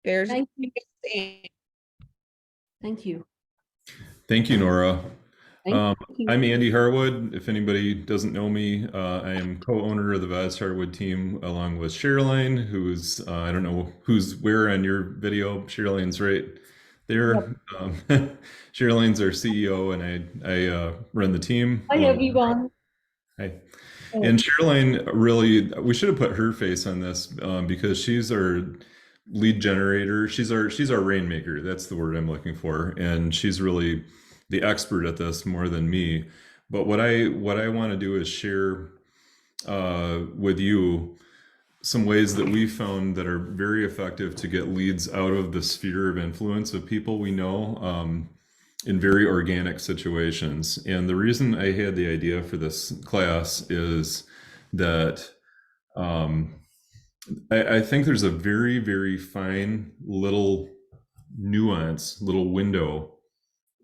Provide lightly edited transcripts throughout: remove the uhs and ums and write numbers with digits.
There's Thank you. Thank you. Thank you, Nora. Thank you. I'm Andy Harwood. If anybody doesn't know me, I am co-owner of the Vaz+Harwood team along with Sherilyn, who's, I don't know who's where on your video. Sherilyn's right there. Yep. Sherilyn's our CEO and I run the team. Hi, everyone. Hi. And Sherilyn, really, we should have put her face on this because she's our lead generator. She's our rainmaker. That's the word I'm looking for. And she's really the expert at this more than me. But what I want to do is share with you some ways that we found that are very effective to get leads out of the sphere of influence of people we know in very organic situations. And the reason I had the idea for this class is that I think there's a very, very fine little nuance, little window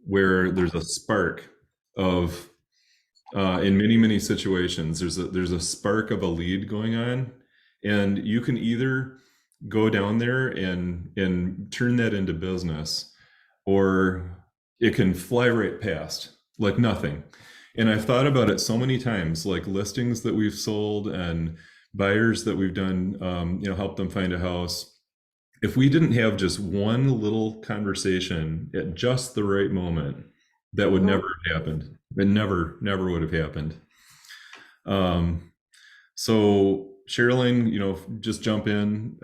where there's a spark of, in many, many situations, there's a spark of a lead going on, and you can either go down there and turn that into business, or it can fly right past like nothing. And I've thought about it so many times, like listings that we've sold and buyers that we've done, help them find a house. If we didn't have just one little conversation at just the right moment, that would never have happened. It never would have happened. So Sherilyn, just jump in,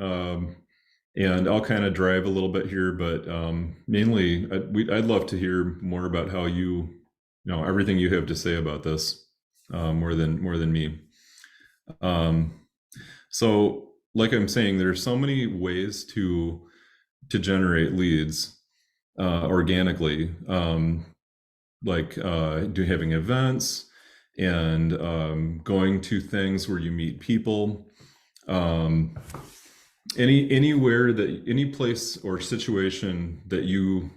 and I'll kind of drive a little bit here, but mainly I'd love to hear more about how everything you have to say about this, more than me. So like I'm saying, there's so many ways to generate leads organically, like having events and going to things where you meet people, any place or situation that you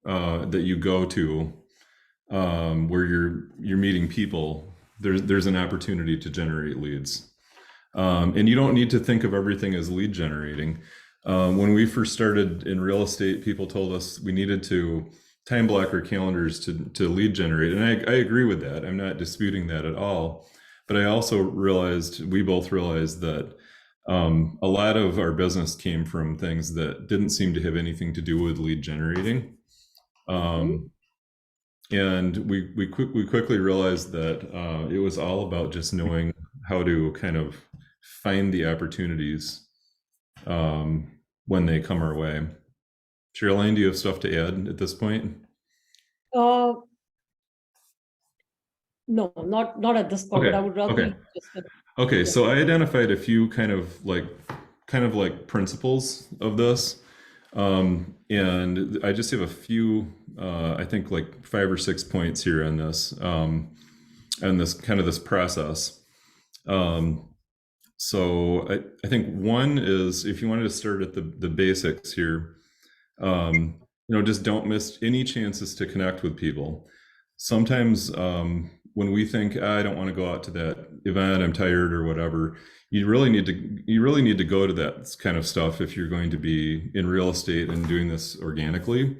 go to where you're meeting people. There's an opportunity to generate leads. And you don't need to think of everything as lead generating. When we first started in real estate, people told us we needed to time block our calendars to lead generate. And I agree with that. I'm not disputing that at all. But I also we both realized that a lot of our business came from things that didn't seem to have anything to do with lead generating. And we quickly realized that it was all about just knowing how to kind of find the opportunities when they come our way. Sherilyn, do you have stuff to add at this point? No, not at this point. Okay. But I would rather Okay, so I identified a few kind of like principles of this, and I just have a few, I think like 5 or 6 points here on this, and this process. So I think one is, if you wanted to start at the basics here, just don't miss any chances to connect with people. Sometimes when we think, I don't want to go out to that event, I'm tired or whatever, you really need to go to that kind of stuff if you're going to be in real estate and doing this organically,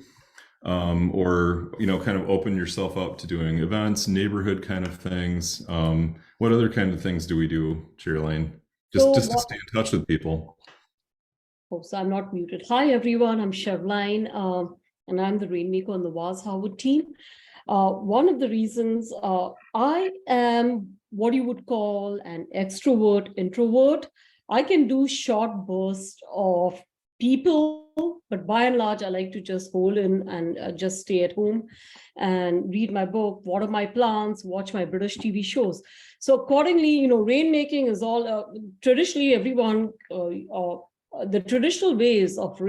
or kind of open yourself up to doing events, neighborhood kind of things. What other kind of things do we do, Sherilyn? Just to stay in touch with people. Oh, so I'm not muted. Hi, everyone. I'm Sherilyn, and I'm the rainmaker on the Vaz+Harwood team. One of the reasons I am what you would call an extrovert introvert. I can do short bursts of people, but by and large, I like to just hold in and just stay at home and read my book, water my plants, watch my British TV shows. So accordingly, rainmaking is all traditionally everyone. The traditional ways of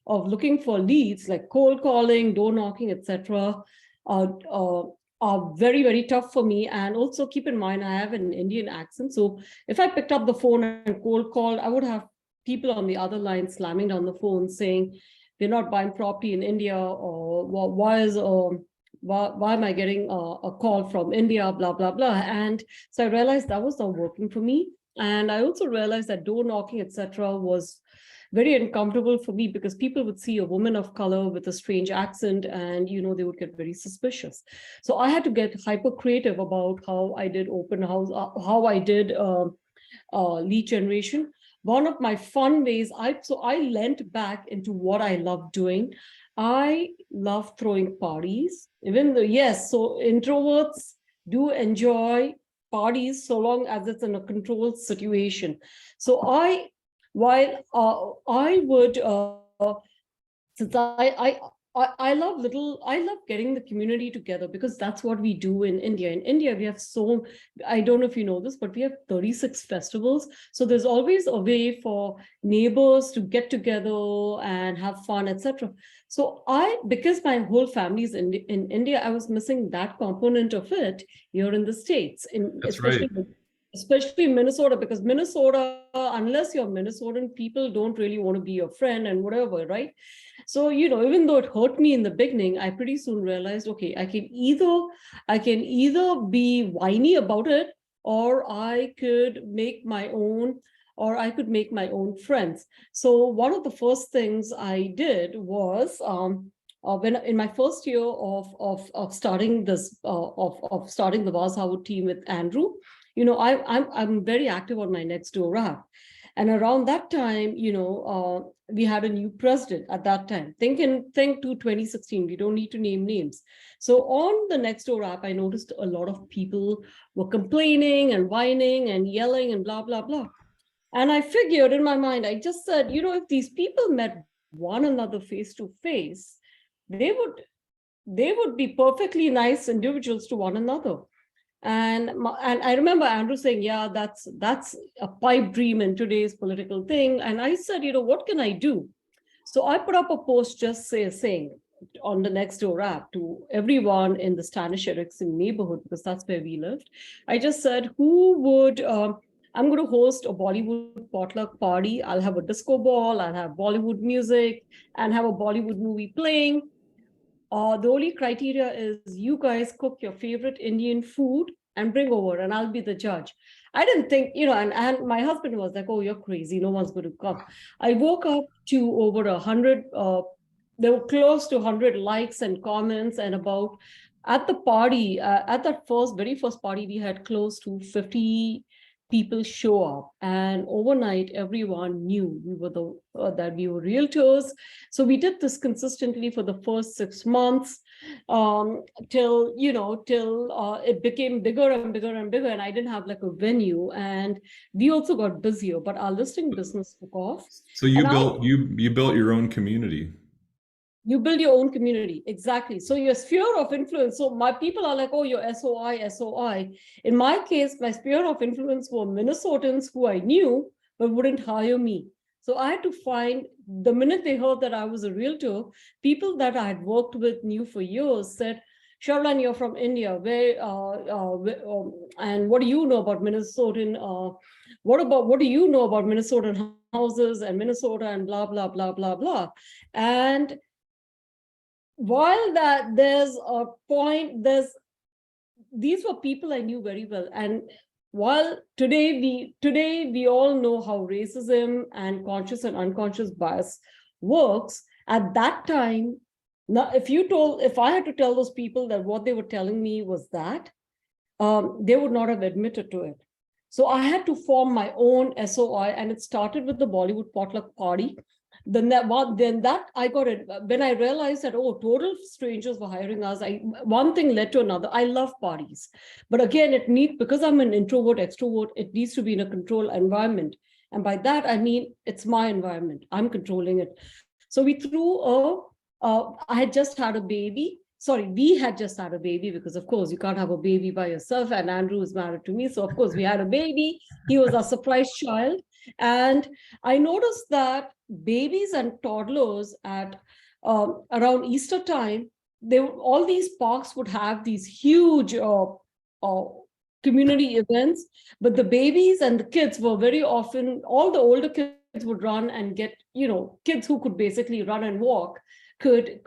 looking for leads, like cold calling, door knocking, etc., are very, very tough for me. And also keep in mind, I have an Indian accent. So if I picked up the phone and cold called, I would have people on the other line slamming down the phone saying, we're not buying property in India, or why am I getting a call from India, blah, blah, blah. And so I realized that was not working for me. And I also realized that door knocking, etc., was very uncomfortable for me because people would see a woman of color with a strange accent and, they would get very suspicious. So I had to get hyper creative about how I did open house, how I did lead generation. One of my fun ways, I lent back into what I love doing. I love throwing parties, even though, yes, so introverts do enjoy parties so long as it's in a controlled situation. So I would, since I love getting the community together because that's what we do in India. In India, we have I don't know if you know this, but we have 36 festivals. So there's always a way for neighbors to get together and have fun, etc. So because my whole family is in India, I was missing that component of it here in the States, That's right. especially Minnesota, because Minnesota, unless you're Minnesotan, people don't really want to be your friend and whatever, right? So, even though it hurt me in the beginning, I pretty soon realized, okay, I can either be whiny about it, or I could make my own, friends. So one of the first things I did was, when in my first year of starting this of starting the Vaz+Harwood team with Andrew, I'm very active on my Nextdoor app. And around that time, we had a new president at that time. Think to 2016. We don't need to name names. So on the Nextdoor app, I noticed a lot of people were complaining and whining and yelling and blah, blah, blah. And I figured in my mind, I just said, if these people met one another face to face, they would be perfectly nice individuals to one another. And I remember Andrew saying, yeah, that's a pipe dream in today's political thing. And I said, what can I do? So I put up a post just saying on the Nextdoor app to everyone in the Standish Erickson neighborhood, because that's where we lived. I just said, I'm going to host a Bollywood potluck party. I'll have a disco ball, I'll have Bollywood music, and have a Bollywood movie playing. The only criteria is you guys cook your favorite Indian food and bring over, and I'll be the judge. I didn't think, and my husband was like, oh, you're crazy. No one's going to come. I woke up to over 100, there were close to 100 likes and comments, and at the party, at that very first party, we had close to 50 people show up, and overnight everyone knew that we were realtors. So we did this consistently for the first 6 months, till it became bigger and bigger and bigger, and I didn't have like a venue, and we also got busier, but our listing business took off. So you built your own community. You build your own community. Exactly. So your sphere of influence. So my people are like, oh, you're SOI. In my case, my sphere of influence were Minnesotans who I knew, but wouldn't hire me. So I had to find, the minute they heard that I was a realtor, people that I had worked with, knew for years, said, Sharlan, you're from India. And what do you know about Minnesotan? What do you know about Minnesotan houses and Minnesota and blah, blah, blah, blah, blah. And while that there's a point, these were people I knew very well. And while today we all know how racism and conscious and unconscious bias works, at that time, now if I had to tell those people that what they were telling me was that, they would not have admitted to it. So I had to form my own SOI, and it started with the Bollywood potluck party. Then I got it when I realized that, oh, total strangers were hiring us. One thing led to another. I love parties, but again, because I'm an introvert extrovert, it needs to be in a controlled environment, and by that I mean it's my environment. I'm controlling it. So we I had just had a baby. Sorry, we had just had a baby, because of course you can't have a baby by yourself, and Andrew is married to me, so of course we had a baby. He was our surprise child. And I noticed that babies and toddlers at around Easter time, all these parks would have these huge community events, but the babies and the kids were very often, all the older kids would run and get, kids who could basically run and walk would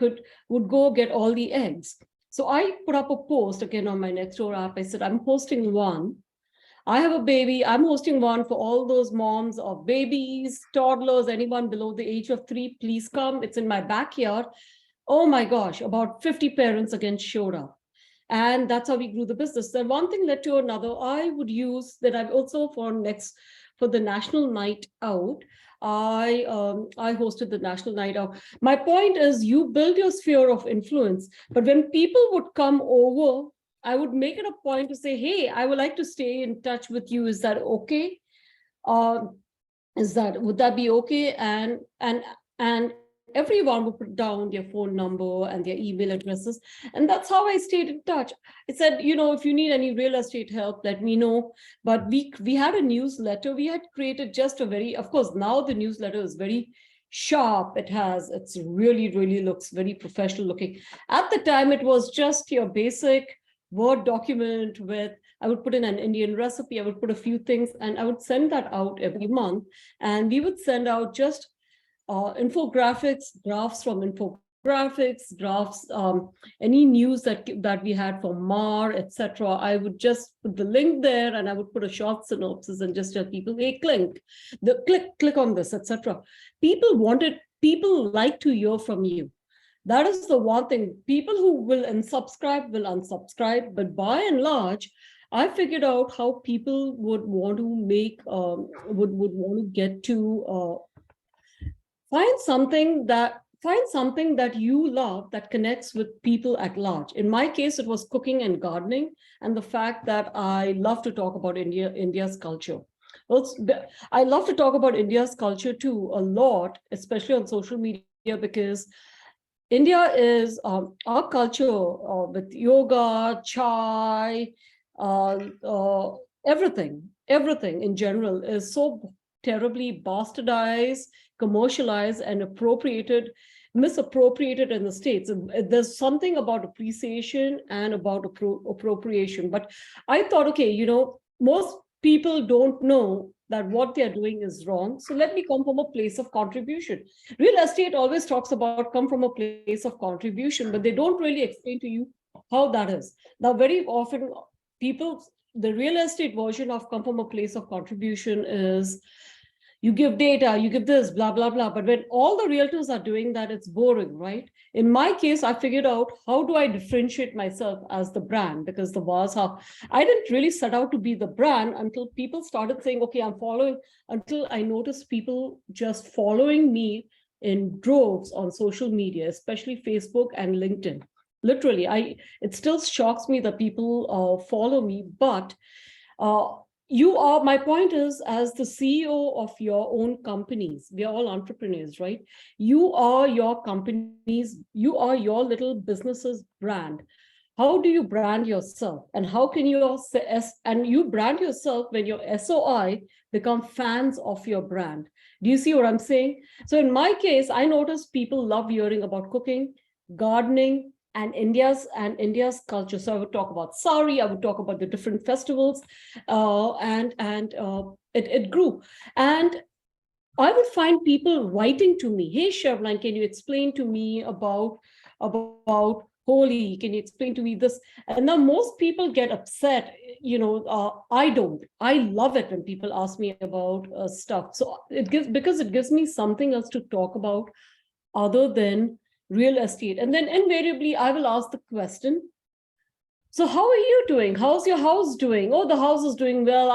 go get all the eggs. So I put up a post again on my Nextdoor app. I said, I'm posting one. I have a baby. I'm hosting one for all those moms of babies, toddlers, anyone below the age of 3. Please come. It's in my backyard. Oh my gosh, about 50 parents again showed up. And that's how we grew the business. Then one thing led to another. I would use that. I've also for the national night out. I hosted the national night out. My point is, you build your sphere of influence, but when people would come over, I would make it a point to say, hey, I would like to stay in touch with you. Is that okay? Uh, would that be okay? And everyone would put down their phone number and their email addresses. And that's how I stayed in touch. I said, if you need any real estate help, let me know. But we had a newsletter. We had created just of course, now the newsletter is very sharp. It's really, really looks very professional looking. At the time, it was just your basic Word document with, I would put in an Indian recipe, I would put a few things, and I would send that out every month. And we would send out just infographics, graphs from infographics, graphs, any news that we had from MAR, etc. I would just put the link there, and I would put a short synopsis and just tell people, hey, click on this, etc. People like to hear from you. That is the one thing. People who will unsubscribe, but by and large, I figured out how people would want to would want to get to find something that you love that connects with people at large. In my case, it was cooking and gardening, and the fact that I love to talk about India's culture. I love to talk about India's culture too a lot, especially on social media, because India is our culture with yoga, chai, everything in general is so terribly bastardized, commercialized, and misappropriated in the States. There's something about appreciation and about appropriation. But I thought, okay, most people don't know that what they're doing is wrong. So let me come from a place of contribution. Real estate always talks about come from a place of contribution, but they don't really explain to you how that is. Now, very often the real estate version of come from a place of contribution is you give data, you give this, blah, blah, blah. But when all the realtors are doing that, it's boring, right? In my case, I figured out how do I differentiate myself as the brand, because I didn't really set out to be the brand until people started saying, okay, until I noticed people just following me in droves on social media, especially Facebook and LinkedIn. Literally, it still shocks me that people follow me, but my point is, as the CEO of your own companies, we are all entrepreneurs, right? You are your companies, you are your little business's brand. How do you brand yourself? And how can you brand yourself when your SOI become fans of your brand? Do you see what I'm saying? So in my case, I noticed people love hearing about cooking, gardening, and India's culture. So I would talk about sari, I would talk about the different festivals, and it grew. And I would find people writing to me, hey, Chevline, can you explain to me about Holi? Can you explain to me this? And now most people get upset. I don't. I love it when people ask me about stuff. So it gives me something else to talk about other than real estate. And then invariably, I will ask the question, so how are you doing? How's your house doing? Oh, the house is doing well.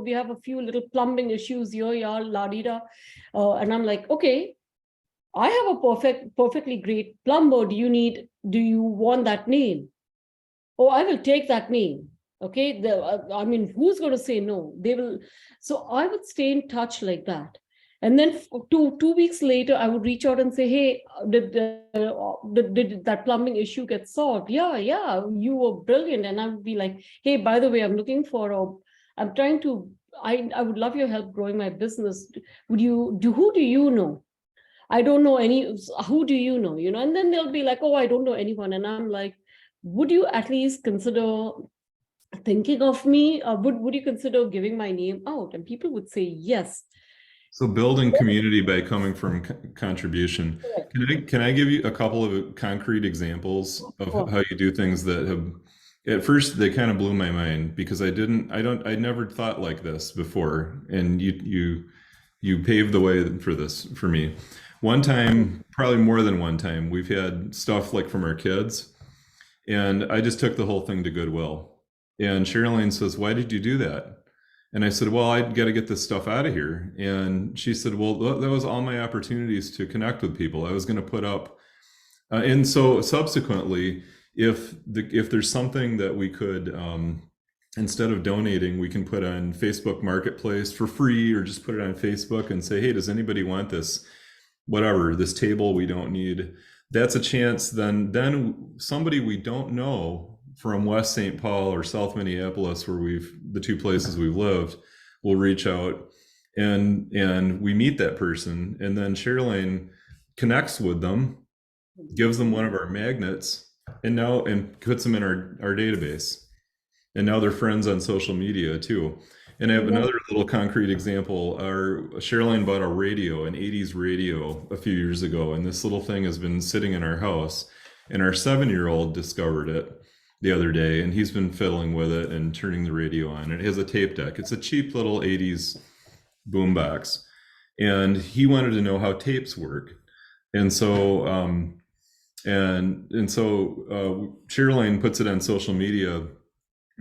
We have a few little plumbing issues here, yeah, la-di-da. And I'm like, okay, I have a perfectly great plumber. Do you want that name? Oh, I will take that name. Okay. Who's going to say no? They will. So I would stay in touch like that. And then 2 weeks later, I would reach out and say, hey, did that plumbing issue get solved? Yeah, you were brilliant. And I would be like, hey, by the way, I would love your help growing my business. Who do you know? I don't know any, who do you know? And then they'll be like, oh, I don't know anyone. And I'm like, would you at least consider thinking of me? Would you consider giving my name out? And people would say yes. So building community by coming from contribution. Can I give you a couple of concrete examples of how you do things that have at first they kind of blew my mind because I never thought like this before. And you paved the way for this for me. One time, probably more than one time, we've had stuff like from our kids, and I just took the whole thing to Goodwill. And Sherilyn says, "Why did you do that?" And I said, "Well, I got to get this stuff out of here." And she said, "Well, that was all my opportunities to connect with people. I was going to put up." And so subsequently, if there's something that we could, instead of donating, we can put on Facebook Marketplace for free, or just put it on Facebook and say, "Hey, does anybody want this? Whatever, this table we don't need." That's a chance. Then somebody we don't know from West St. Paul or South Minneapolis, where the two places we've lived, will reach out, and we meet that person, and then Sherilyn connects with them, gives them one of our magnets, and puts them in our database. And now they're friends on social media too. And I have another little concrete example. Sherilyn bought a radio, an 80s radio, a few years ago, and this little thing has been sitting in our house, and our 7-year-old discovered it the other day, and he's been fiddling with it and turning the radio on. It has a tape deck. It's a cheap little 80s boombox, and he wanted to know how tapes work. And so Sherilyn puts it on social media,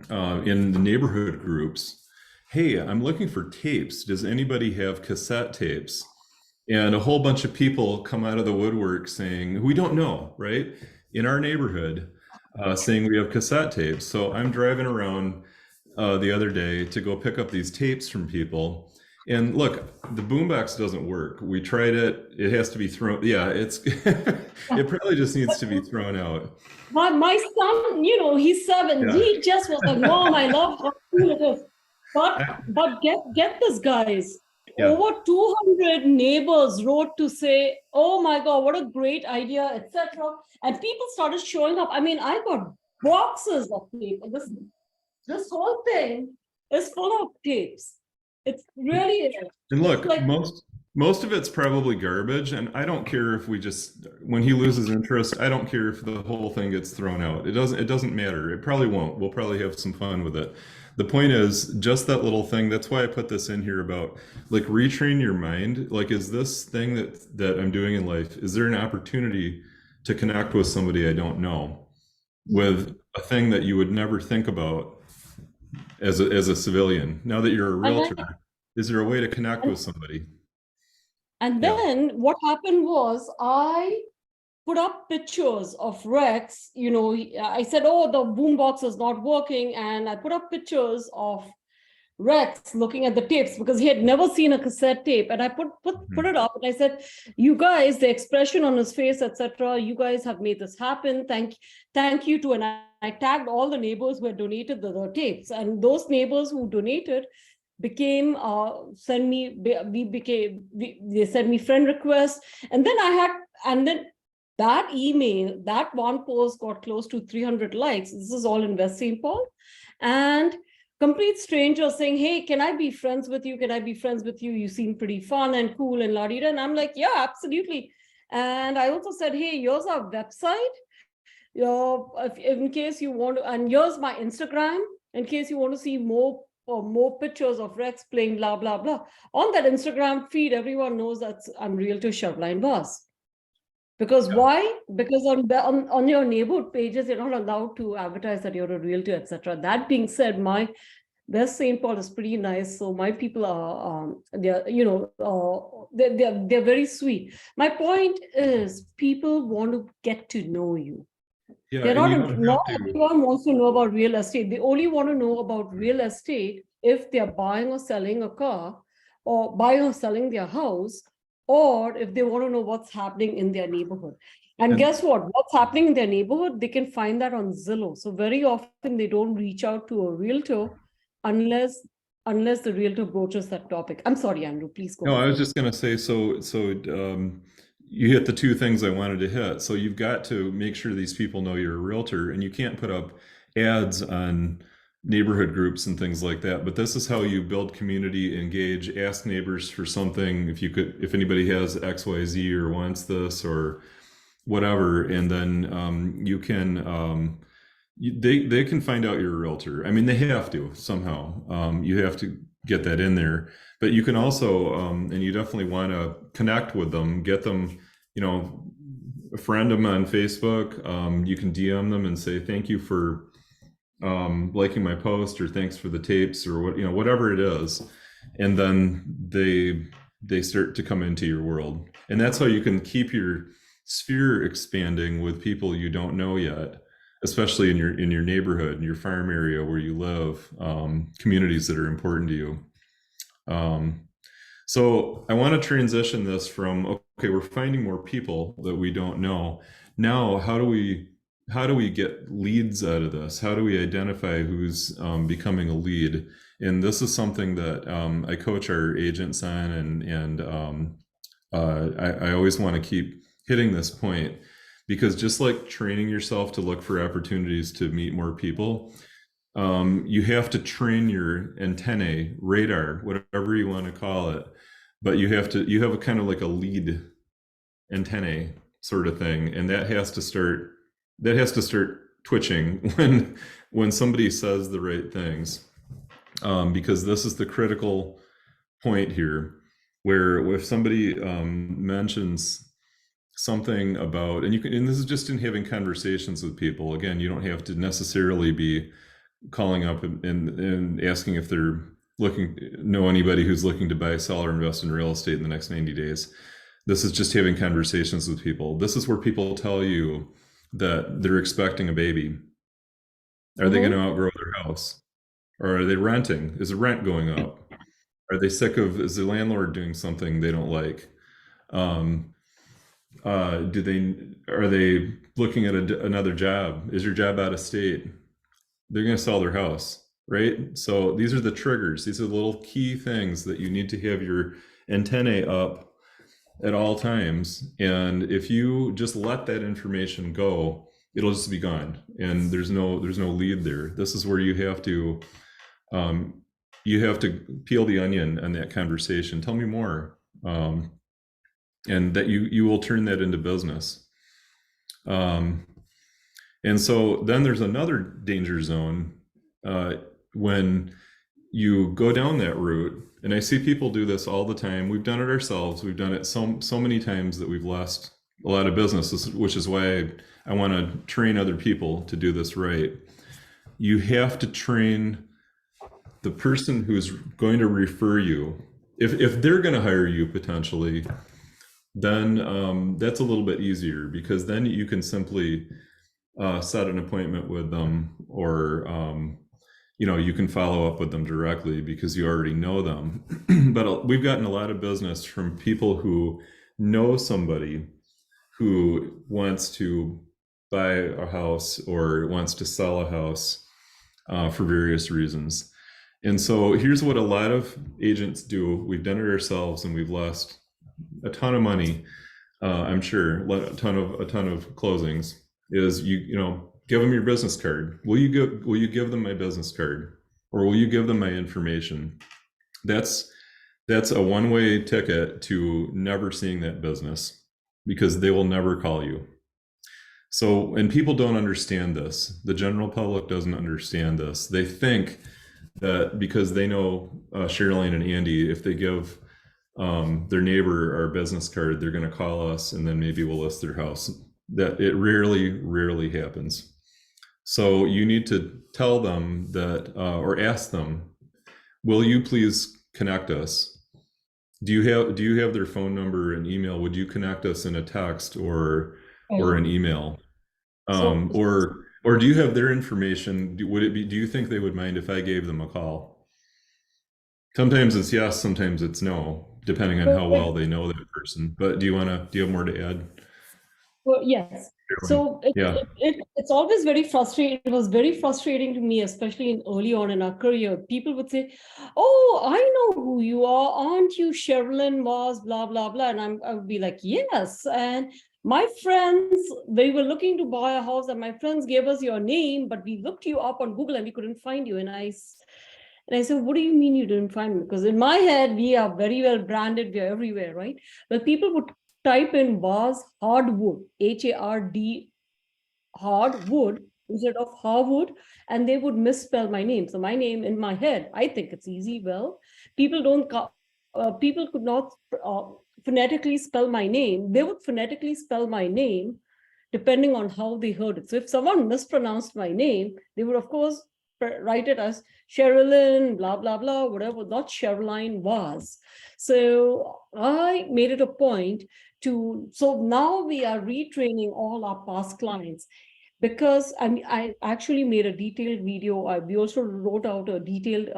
in the neighborhood groups. "Hey, I'm looking for tapes. Does anybody have cassette tapes?" And a whole bunch of people come out of the woodwork saying, "We don't know," right? In our neighborhood, saying we have cassette tapes. So I'm driving around the other day to go pick up these tapes from people. And look, the boombox doesn't work. We tried it. It has to be thrown. Yeah, it probably just needs to be thrown out. My son, he's 7. Yeah. He just was like, "Mom, I love how cool it is." But get this, guys. Yeah. Over 200 neighbors wrote to say, "Oh my God, what a great idea," etc. And people started showing up. I mean, I got boxes of tape. This whole thing is full of tapes. It's really. And look, like, most of it's probably garbage, and I don't care if when he loses interest, I don't care if the whole thing gets thrown out. It doesn't matter. It probably won't. We'll probably have some fun with it. The point is just that little thing. That's why I put this in here about like retrain your mind. Like, is this thing that I'm doing in life, is there an opportunity to connect with somebody I don't know with a thing that you would never think about as a civilian? Now that you're a realtor, is there a way to connect with somebody? And then what happened was I put up pictures of Rex. I said, "Oh, the boombox is not working." And I put up pictures of Rex looking at the tapes because he had never seen a cassette tape. And I put it up, and I said, "You guys, the expression on his face, etc. You guys have made this happen. Thank you to." And I tagged all the neighbors who had donated the tapes, and those neighbors who donated became they sent me friend requests. And then that email, that one post got close to 300 likes. This is all in West St. Paul. And complete strangers saying, "Hey, can I be friends with you? Can I be friends with you? You seem pretty fun and cool and la-di-da." And I'm like, "Yeah, absolutely." And I also said, "Hey, here's our website. In case you want to, and here's my Instagram, in case you want to see more pictures of Rex playing blah, blah, blah." On that Instagram feed, everyone knows that I'm Realtor Sherilyn Vaz. Because why? Because on your neighborhood pages, you're not allowed to advertise that you're a realtor, etc. That being said, my West St. Paul is pretty nice, so my people are they're very sweet. My point is, people want to get to know you. Yeah, They're not everyone wants to know about real estate. They only want to know about real estate if they're buying or selling a car, or buying or selling their house, or if they want to know what's happening in their neighborhood. And guess what? What's happening in their neighborhood, they can find that on Zillow. So very often they don't reach out to a realtor unless the realtor broaches that topic. I'm sorry, Andrew, please go. No, I was just going to say, so you hit the two things I wanted to hit. So you've got to make sure these people know you're a realtor, and you can't put up ads on neighborhood groups and things like that. But this is how you build community, engage, ask neighbors for something. If anybody has XYZ or wants this or whatever, and then you can they can find out you're a realtor. I mean, they have to somehow. You have to get that in there, but you can also, and you definitely want to connect with them, get them, you know, friend them on Facebook. You can DM them and say thank you for liking my post, or thanks for the tapes, or what, you know, whatever it is, and then they start to come into your world, and that's how you can keep your sphere expanding with people you don't know yet, especially in your neighborhood, in your farm area where you live, communities that are important to you. Um, so I want to transition this from, okay, we're finding more people that we don't know. Now, how do we get leads out of this? How do we identify who's becoming a lead? And this is something that I coach our agents on, and I always want to keep hitting this point, because just like training yourself to look for opportunities to meet more people, you have to train your antennae, radar, whatever you want to call it, but you have a kind of like a lead antennae sort of thing, and that has to start twitching when somebody says the right things, because this is the critical point here, where if somebody mentions something about, and this is just in having conversations with people. Again, you don't have to necessarily be calling up and asking if they're know anybody who's looking to buy, sell, or invest in real estate in the next 90 days. This is just having conversations with people. This is where people tell you that they're expecting a baby. Are they going to outgrow their house? Or are they renting? Is the rent going up? Are they is the landlord doing something they don't like? Um, are they looking at another job? Is your job out of state? They're going to sell their house, right? So these are the triggers. These are the little key things that you need to have your antennae up at all times. And if you just let that information go, it'll just be gone, and there's no lead there. This is where you have to peel the onion on that conversation. Tell me more, and that you will turn that into business. And so then there's another danger zone when you go down that route. And I see people do this all the time. We've done it ourselves. We've done it so many times that we've lost a lot of business, which is why I want to train other people to do this right. You have to train the person who's going to refer you. If they're going to hire you potentially, then that's a little bit easier, because then you can simply set an appointment with them, or you can follow up with them directly because you already know them. But we've gotten a lot of business from people who know somebody who wants to buy a house or wants to sell a house for various reasons. And so here's what a lot of agents do. We've done it ourselves, and we've lost a ton of money. I'm sure a ton of closings. Is give them your business card. Will you give them my business card, or will you give them my information? That's a one-way ticket to never seeing that business, because they will never call you. So, and people don't understand this. The general public doesn't understand this. They think that because they know Sherilyn and Andy, if they give their neighbor our business card, they're going to call us, and then maybe we'll list their house. That it rarely happens. So you need to tell them that, or ask them, will you please connect us? Do you have their phone number and email? Would you connect us in a text or an email? Or do you have their information? Do you think they would mind if I gave them a call? Sometimes it's yes, sometimes it's no, depending on how well they know that person. But do you have more to add? Well, yes. So it's always very frustrating. It was very frustrating to me, especially early on in our career. People would say, "Oh, I know who you are. Aren't you Sherilyn Vaz, blah, blah, blah." And I would be like, "Yes." And my friends, they were looking to buy a house, and my friends gave us your name, but we looked you up on Google and we couldn't find you. And I said, "What do you mean you didn't find me?" Because in my head, we are very well branded. We are everywhere, right? But people would type in Vaz+Harwood, Hard, Hardwood, instead of Harwood, and they would misspell my name. So my name in my head, I think it's easy. Well, people don't, people could not phonetically spell my name. They would phonetically spell my name depending on how they heard it. So if someone mispronounced my name, they would, of course, write it as Sherilyn, blah, blah, blah, whatever, not Sherilyn Vaz. So I made it a point to, so now we are retraining all our past clients, because I actually made a detailed video. We also wrote out a detailed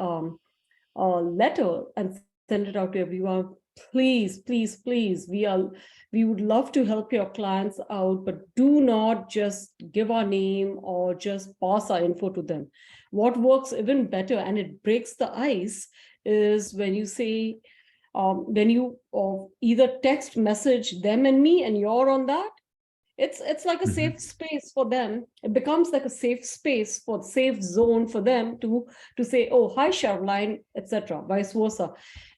letter and send it out to everyone. Please, please, please, we would love to help your clients out, but do not just give our name or just pass our info to them. What works even better, and it breaks the ice, is when you say, when you either text message them and me, and you're on that, it's like a safe space for them. It becomes like a safe space, for safe zone for them to say, oh, hi Sherilyn, etc., vice versa.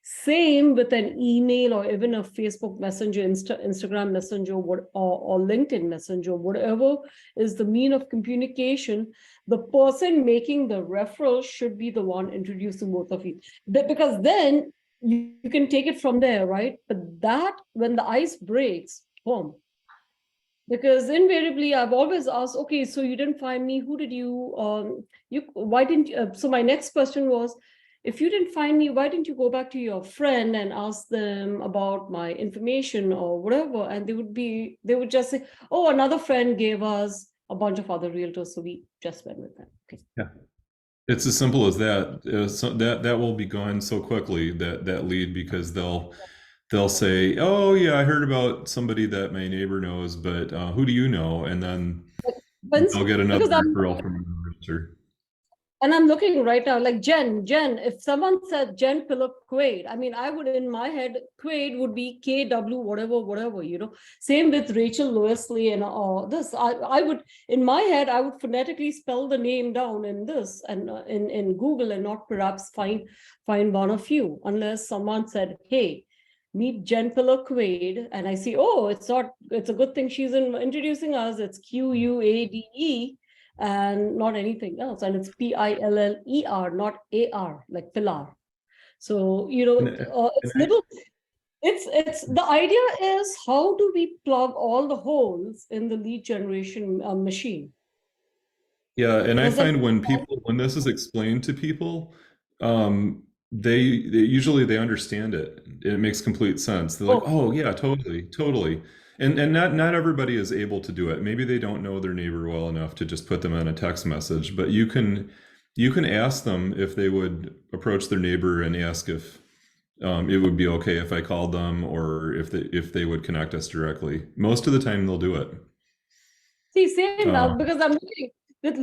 Same with an email or even a Facebook Messenger, Instagram Messenger, or LinkedIn Messenger, whatever is the mean of communication. The person making the referral should be the one introducing both of you, because then you can take it from there, right? But that, when the ice breaks, boom. Because invariably I've always asked, okay, so you didn't find me, who did you, why didn't you, so my next question was, if you didn't find me, why didn't you go back to your friend and ask them about my information or whatever? And they would just say, oh, another friend gave us a bunch of other realtors, so we just went with them. Okay. Yeah. It's as simple as that. So that will be gone so quickly, that lead, because they'll say, "Oh yeah, I heard about somebody that my neighbor knows, but who do you know?" And then But they'll get another because referral from another realtor. And I'm looking right now, like Jen, if someone said Jen Philip Quaid, I mean, I would, in my head, Quaid would be KW, whatever, Same with Rachel Lewesley and this. I would, in my head, I would phonetically spell the name down in this and in Google, and not perhaps find one of you, unless someone said, hey, meet Jen Philip Quaid. And I see, oh, it's a good thing she's introducing us. It's QUADE. And not anything else. And it's PILLER, not AR, like Pilar. So, it's little, it's the idea is, how do we plug all the holes in the lead generation machine? Yeah, and I Does that find when this is explained to people, they usually they understand it. It makes complete sense. They're like, oh, "Oh yeah, totally, totally." And not everybody is able to do it. Maybe they don't know their neighbor well enough to just put them on a text message, but you can ask them if they would approach their neighbor and ask if it would be okay if I called them, or if they would connect us directly. Most of the time they'll do it. see, same Uh, now, because I'm looking with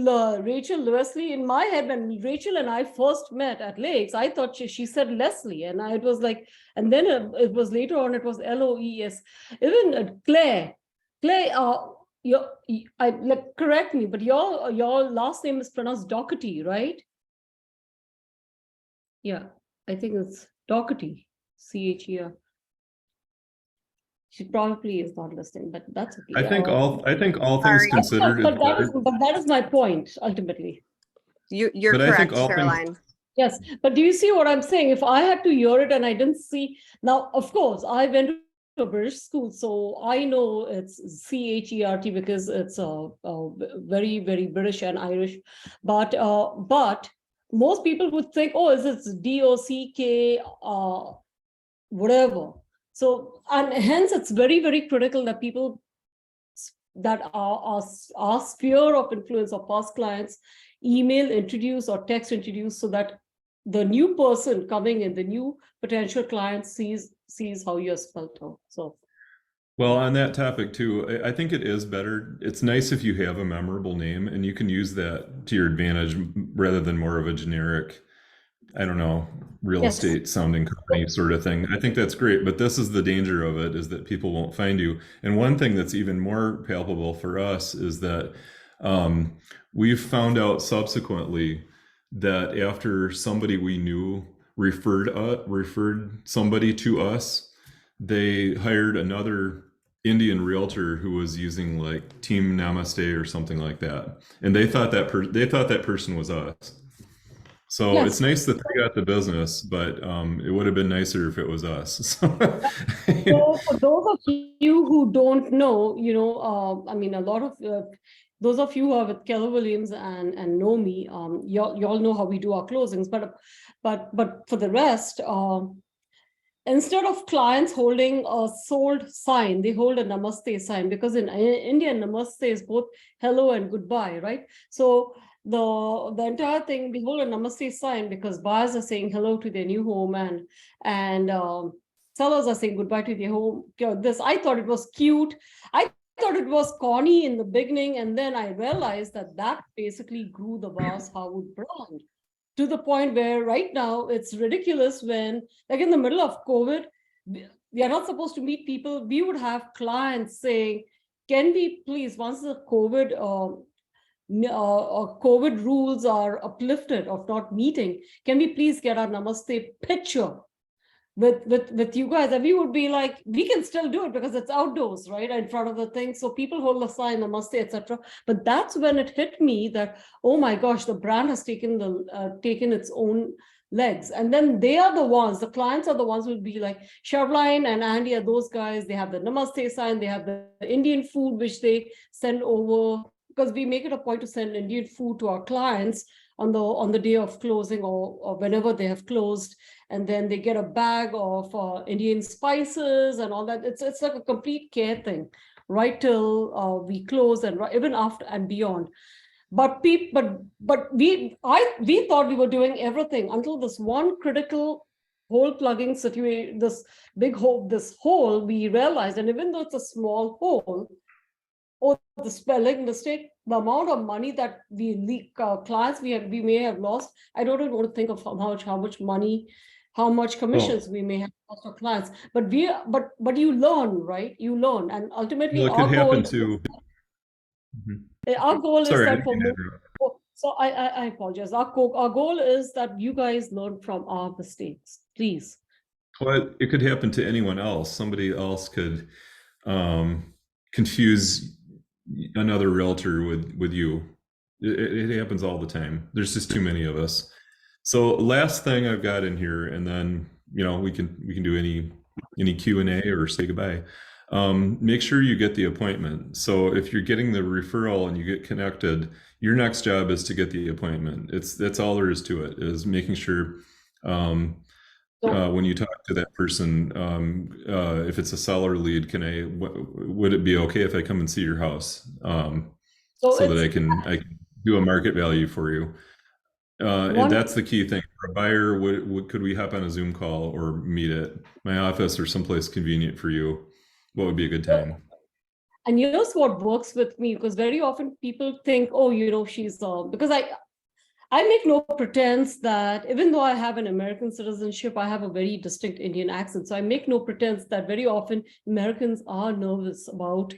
Rachel Lewesley in my head. When Rachel and I first met at Lakes, I thought she said Leslie, and it was like, and then it was later on, it was LOES. Even Claire, like, correct me, but your last name is pronounced Doherty, right? Yeah, I think it's Doherty, CHER. She probably is not listening, but that's okay. I think all things Sorry. considered, it's better. But that is my point ultimately. You're But I think correct, all things Sherilyn. Yes, but do you see what I'm saying? If I had to hear it and I didn't see, now, of course, I went to a British school, so I know it's CHERT, because it's very, very British and Irish. But most people would think, oh, is it DOCK, whatever. So, and hence it's very, very critical that people that are our sphere of influence or past clients email introduce or text introduce, so that the new person coming in, the new potential client, sees how you're spelled out. So Well, on that topic too, I think it is better. It's nice if you have a memorable name and you can use that to your advantage, rather than more of a generic, I don't know, real yes, estate sounding company sort of thing. I think that's great, but this is the danger of it, is that people won't find you. And one thing that's even more palpable for us is that um, we've found out subsequently that after somebody we knew referred somebody to us, they hired another Indian realtor who was using like Team Namaste or something like that, and they thought that person was us. So it's Yes. nice that they got the business, but it would have been nicer if it was us. So for those of you who don't know, I mean, a lot of those of you who are with Keller Williams and know me, y'all know how we do our closings. But for the rest, instead of clients holding a sold sign, they hold a namaste sign, because in India, namaste is both hello and goodbye, right? So the entire thing, we hold a namaste sign because buyers are saying hello to their new home, and sellers are saying goodbye to their home. This, I thought it was cute. I thought it was corny in the beginning, and then I realized that basically grew the Vaz+Harwood brand, to the point where right now it's ridiculous when, like in the middle of COVID, we are not supposed to meet people. We would have clients saying, can we please, once the COVID rules are uplifted of not meeting, can we please get our namaste picture with you guys? And we would be like, we can still do it because it's outdoors, right, in front of the thing. So people hold the sign, namaste, etc. But that's when it hit me that, oh my gosh, the brand has taken its own legs. And then they are the ones, the clients are the ones who will be like, Sharline and Andy are those guys. They have the namaste sign, they have the Indian food which they send over, because we make it a point to send Indian food to our clients on the day of closing, or whenever they have closed, and then they get a bag of Indian spices and all that. It's like a complete care thing, right till we close, and even after and beyond. But we thought we were doing everything until this one critical hole plugging situation, this big hole, we realized, and even though it's a small hole, or the spelling mistake, the amount of money that we leak clients we may have lost. I don't even want to think of how much money, how much commissions Well, we may have lost our clients. But you learn, right? You learn, and ultimately well, it could our goal happen is, to. Mhm. our goal is Sorry, I that didn't for mean to more. interrupt. So I apologize. Our goal is that you guys learn from our mistakes, please. Well, it could happen to anyone else. Somebody else could um, confuse another realtor with you. It happens all the time. There's just too many of us. So last thing I've got in here, and then we can do any Q&A or say goodbye. Make sure you get the appointment. So if you're getting the referral and you get connected, your next job is to get the appointment. That's all there is to it, is making sure um, So when you talk to that person, if it's a seller lead, would it be okay if I come and see your house, so so that it's I can do a market value for you? And one. that's the key thing for a buyer. Could we hop on a Zoom call or meet at my office or someplace convenient for you? What would be a good time? And here's what works with me, because very often people think, oh, she's because I make no pretense that even though I have an American citizenship, I have a very distinct Indian accent. So I make no pretense that very often Americans are nervous about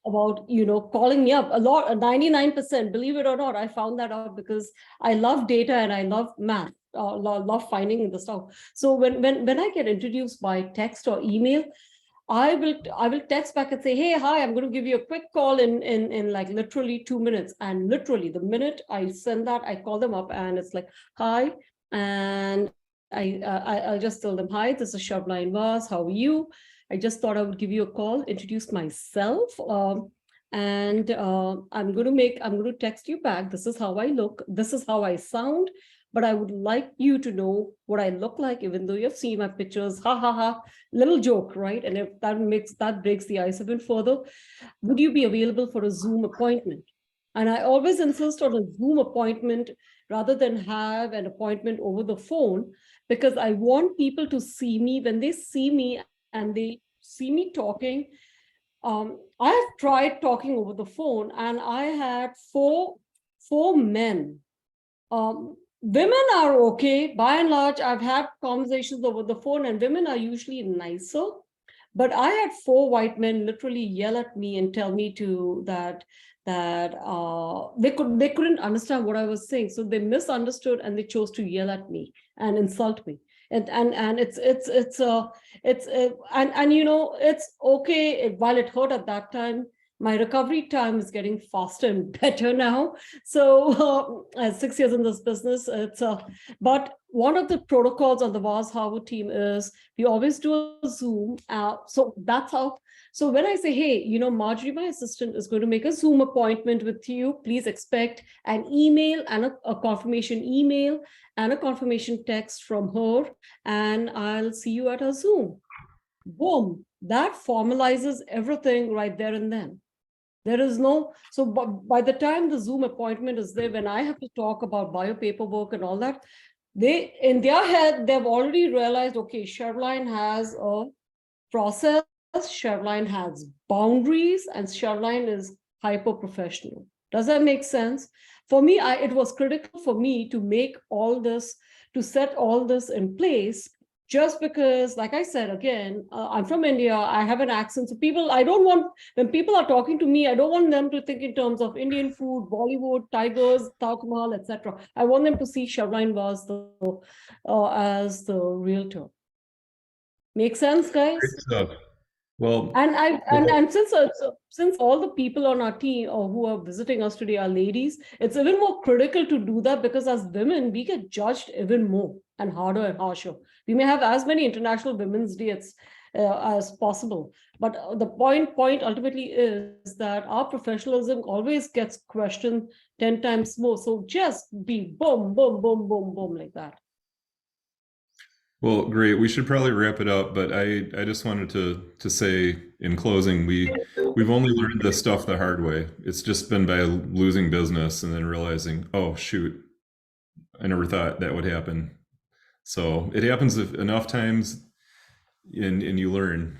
calling me up a lot. 99%, believe it or not, I found that out because I love data and I love math. Love finding the stuff. So when I get introduced by text or email, I will text back and say, hey, hi, I'm going to give you a quick call in like literally 2 minutes. And literally the minute I send that, I call them up and it's like, hi. And I'll just tell them, hi, this is Sharline Vaz. How are you? I just thought I would give you a call, introduce myself. And I'm going to text you back. This is how I look. This is how I sound. But I would like you to know what I look like, even though you've seen my pictures. Ha ha ha. Little joke, right? And if that breaks the ice even further, would you be available for a Zoom appointment? And I always insist on a Zoom appointment rather than have an appointment over the phone, because I want people to see me. When they see me and they see me talking, I have tried talking over the phone, and I had four men. Women are okay. By and large, I've had conversations over the phone, and women are usually nicer. But I had four white men literally yell at me and tell me that they couldn't understand what I was saying. So they misunderstood and they chose to yell at me and insult me. and and you know, it's okay. While it hurt at that time, my recovery time is getting faster and better now. So 6 years in this business, but one of the protocols on the Vaz+Harwood team is we always do a Zoom. So that's how. So when I say, hey, you know, Marjorie, my assistant, is going to make a Zoom appointment with you, please expect an email and a confirmation email and a confirmation text from her, and I'll see you at a Zoom. Boom, that formalizes everything right there and then. There is no, so by the time the Zoom appointment is there, when I have to talk about bio paperwork and all that, they, in their head, they've already realized, okay, Sherline has a process, Sherline has boundaries, and Sherline is hyper professional. Does that make sense? For me, it was critical for me to make all this, to set all this in place, just because, like I said, again, I'm from India, I have an accent. So people, I don't want, when people are talking to me, I don't want them to think in terms of Indian food, Bollywood, tigers, Taj Mahal, etc. I want them to see Sherline Vaz as the realtor. Make sense, guys? Great stuff. Well, And since all the people on our team or who are visiting us today are ladies, it's even more critical to do that, because as women we get judged even more and harder and harsher. We may have as many International Women's Days as possible, but the point ultimately is that our professionalism always gets questioned 10 times more. So just be boom, boom, boom, boom, boom, like that. well, great. We should probably wrap it up, but I just wanted to say in closing, we've only learned this stuff the hard way. It's just been by losing business and then realizing, oh shoot, I never thought that would happen. So it happens enough times, and you learn.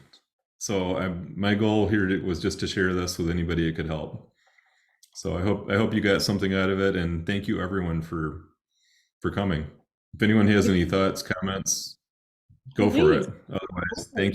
So my goal here was just to share this with anybody it could help. So I hope you got something out of it, and thank you everyone for coming. If anyone has any thoughts, comments, go for Please. it. Otherwise, thank you.